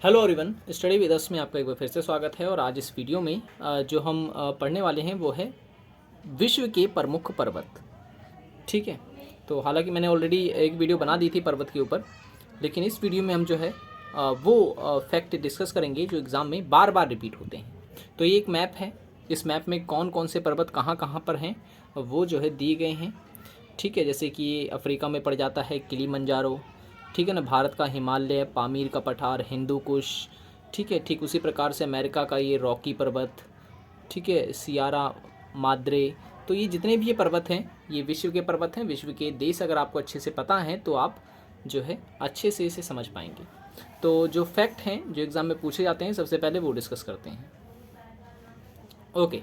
Hello everyone, study with us में आपका एक बार फिर से स्वागत है। और आज इस वीडियो में जो हम पढ़ने वाले हैं वो है विश्व के प्रमुख पर्वत। ठीक है, तो हालांकि मैंने ऑलरेडी एक वीडियो बना दी थी पर्वत के ऊपर, लेकिन इस वीडियो में हम जो है वो फैक्ट डिस्कस करेंगे जो एग्ज़ाम में बार बार रिपीट होते हैं। तो ये एक मैप है, इस मैप में कौन कौन से पर्वत कहाँ कहाँ पर हैं वो जो है दिए गए हैं। ठीक है, जैसे कि अफ्रीका में पड़ जाता है किलिमंजारो, ठीक है ना, भारत का हिमालय, पामीर का पठार, हिंदू कुश। ठीक है, ठीक उसी प्रकार से अमेरिका का ये रॉकी पर्वत, ठीक है, सियारा माद्रे। तो ये जितने भी ये पर्वत हैं ये विश्व के पर्वत हैं, विश्व के देश अगर आपको अच्छे से पता है तो आप जो है अच्छे से इसे समझ पाएंगे। तो जो फैक्ट हैं जो एग्ज़ाम में पूछे जाते हैं सबसे पहले वो डिस्कस करते हैं। ओके,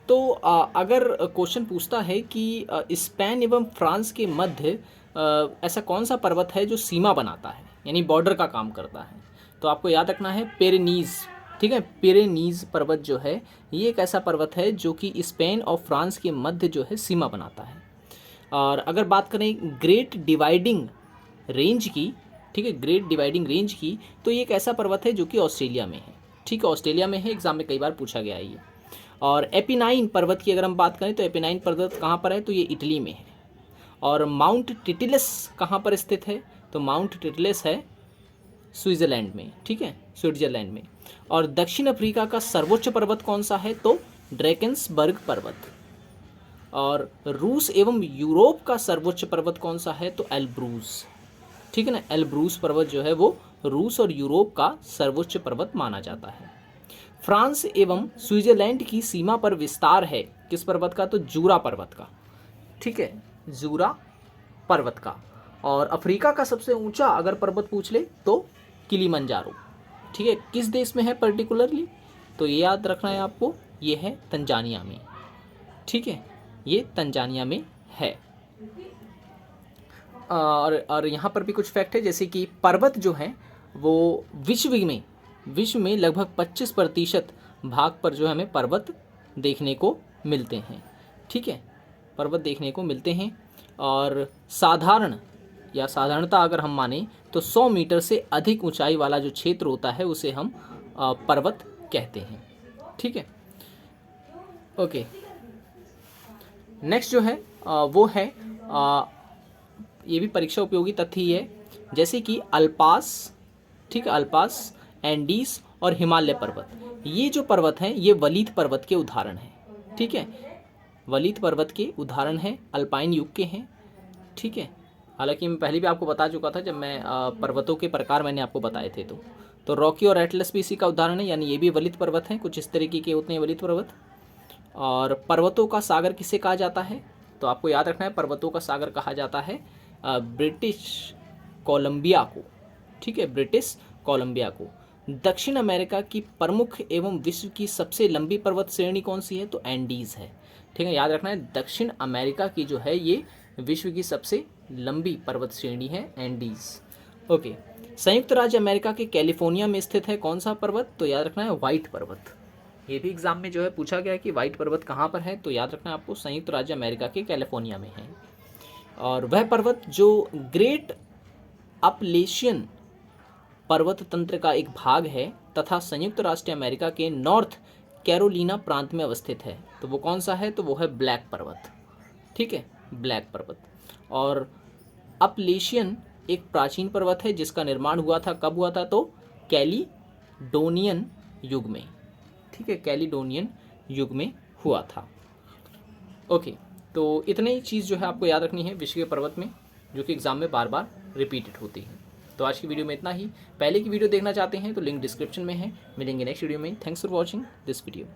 तो अगर क्वेश्चन पूछता है कि स्पेन एवं फ्रांस के मध्य ऐसा कौन सा पर्वत है जो सीमा बनाता है, यानी बॉर्डर का काम करता है, तो आपको याद रखना है पेरेनीज़। ठीक है, पेरेनीज़ पर्वत जो है ये एक ऐसा पर्वत है जो कि स्पेन और फ्रांस के मध्य जो है सीमा बनाता है। और अगर बात करें ग्रेट डिवाइडिंग रेंज की, ठीक है, ग्रेट डिवाइडिंग रेंज की, तो ये एक ऐसा पर्वत है जो कि ऑस्ट्रेलिया में है। ठीक है, ऑस्ट्रेलिया में है, एग्जाम में कई बार पूछा गया है ये। और एपिनाइन पर्वत की अगर हम बात करें तो एपिनाइन पर्वत कहाँ पर है, तो ये इटली में है। और माउंट टिटिलस कहाँ पर स्थित है, तो माउंट टिटिलस है स्विट्ज़रलैंड में। ठीक है, स्विट्ज़रलैंड में। और दक्षिण अफ्रीका का सर्वोच्च पर्वत कौन सा है, तो ड्रैकेंसबर्ग पर्वत। और रूस एवं यूरोप का सर्वोच्च पर्वत कौन सा है, तो एल्ब्रूज। ठीक है ना, एल्ब्रूज पर्वत जो है वो रूस और यूरोप का सर्वोच्च पर्वत माना जाता है। फ्रांस एवं स्विट्जरलैंड की सीमा पर विस्तार है किस पर्वत का, तो जूरा पर्वत का। ठीक है, जूरा पर्वत का। और अफ्रीका का सबसे ऊंचा अगर पर्वत पूछ ले तो किलिमंजारो। ठीक है, किस देश में है पर्टिकुलरली, तो ये याद रखना है आपको, ये है तंजानिया में। ठीक है, ये तंजानिया में है। और यहाँ पर भी कुछ फैक्ट है, जैसे कि पर्वत जो है वो विश्व में लगभग 25% भाग पर जो हमें पर्वत देखने को मिलते हैं। ठीक है, पर्वत देखने को मिलते हैं। और साधारणता अगर हम माने तो 100 मीटर से अधिक ऊंचाई वाला जो क्षेत्र होता है उसे हम पर्वत कहते हैं। ठीक है, ओके। नेक्स्ट जो है वो है ये भी परीक्षा उपयोगी तथ्य ही है, जैसे कि अल्पास, ठीक है, अल्पास, एंडीज और हिमालय पर्वत, ये जो पर्वत हैं ये वलीत पर्वत के उदाहरण हैं। ठीक है, वलीत पर्वत के उदाहरण हैं, अल्पाइन युग के हैं। ठीक है, हालांकि मैं पहले भी आपको बता चुका था जब मैं पर्वतों के प्रकार मैंने आपको बताए थे। तो रॉकी और एटलस भी इसी का उदाहरण है, यानी ये भी वलीत पर्वत हैं, कुछ इस तरीके के होते हैं वलीत पर्वत। और पर्वतों का सागर किसे कहा जाता है, तो आपको याद रखना है पर्वतों का सागर कहा जाता है ब्रिटिश कोलंबिया को। ठीक है, ब्रिटिश कोलंबिया को। दक्षिण अमेरिका की प्रमुख एवं विश्व की सबसे लंबी पर्वत श्रेणी कौन सी है, तो एंडीज़ है। ठीक है, याद रखना है दक्षिण अमेरिका की जो है ये विश्व की सबसे लंबी पर्वत श्रेणी है, एंडीज़। ओके, संयुक्त राज्य अमेरिका के कैलिफोर्निया में स्थित है कौन सा पर्वत, तो याद रखना है व्हाइट पर्वत। ये भी एग्जाम में जो है पूछा गया कि व्हाइट पर्वत कहाँ पर है, तो याद रखना है आपको संयुक्त राज्य अमेरिका के कैलिफोर्निया में है। और वह पर्वत जो ग्रेट अपलेशियन पर्वत तंत्र का एक भाग है तथा संयुक्त राष्ट्र अमेरिका के नॉर्थ कैरोलिना प्रांत में अवस्थित है, तो वो कौन सा है, तो वो है ब्लैक पर्वत। ठीक है, ब्लैक पर्वत। और अपलेशियन एक प्राचीन पर्वत है जिसका निर्माण हुआ था, कब हुआ था, तो कैलिडोनियन युग में। ठीक है, कैलिडोनियन युग में हुआ था। ओके, तो इतने ही चीज़ जो है आपको याद रखनी है विश्व के पर्वत में, जो कि एग्जाम में बार बार रिपीटेड होती है। तो आज की वीडियो में इतना ही। पहले की वीडियो देखना चाहते हैं तो लिंक डिस्क्रिप्शन में है। मिलेंगे नेक्स्ट वीडियो में। Thanks for watching this video.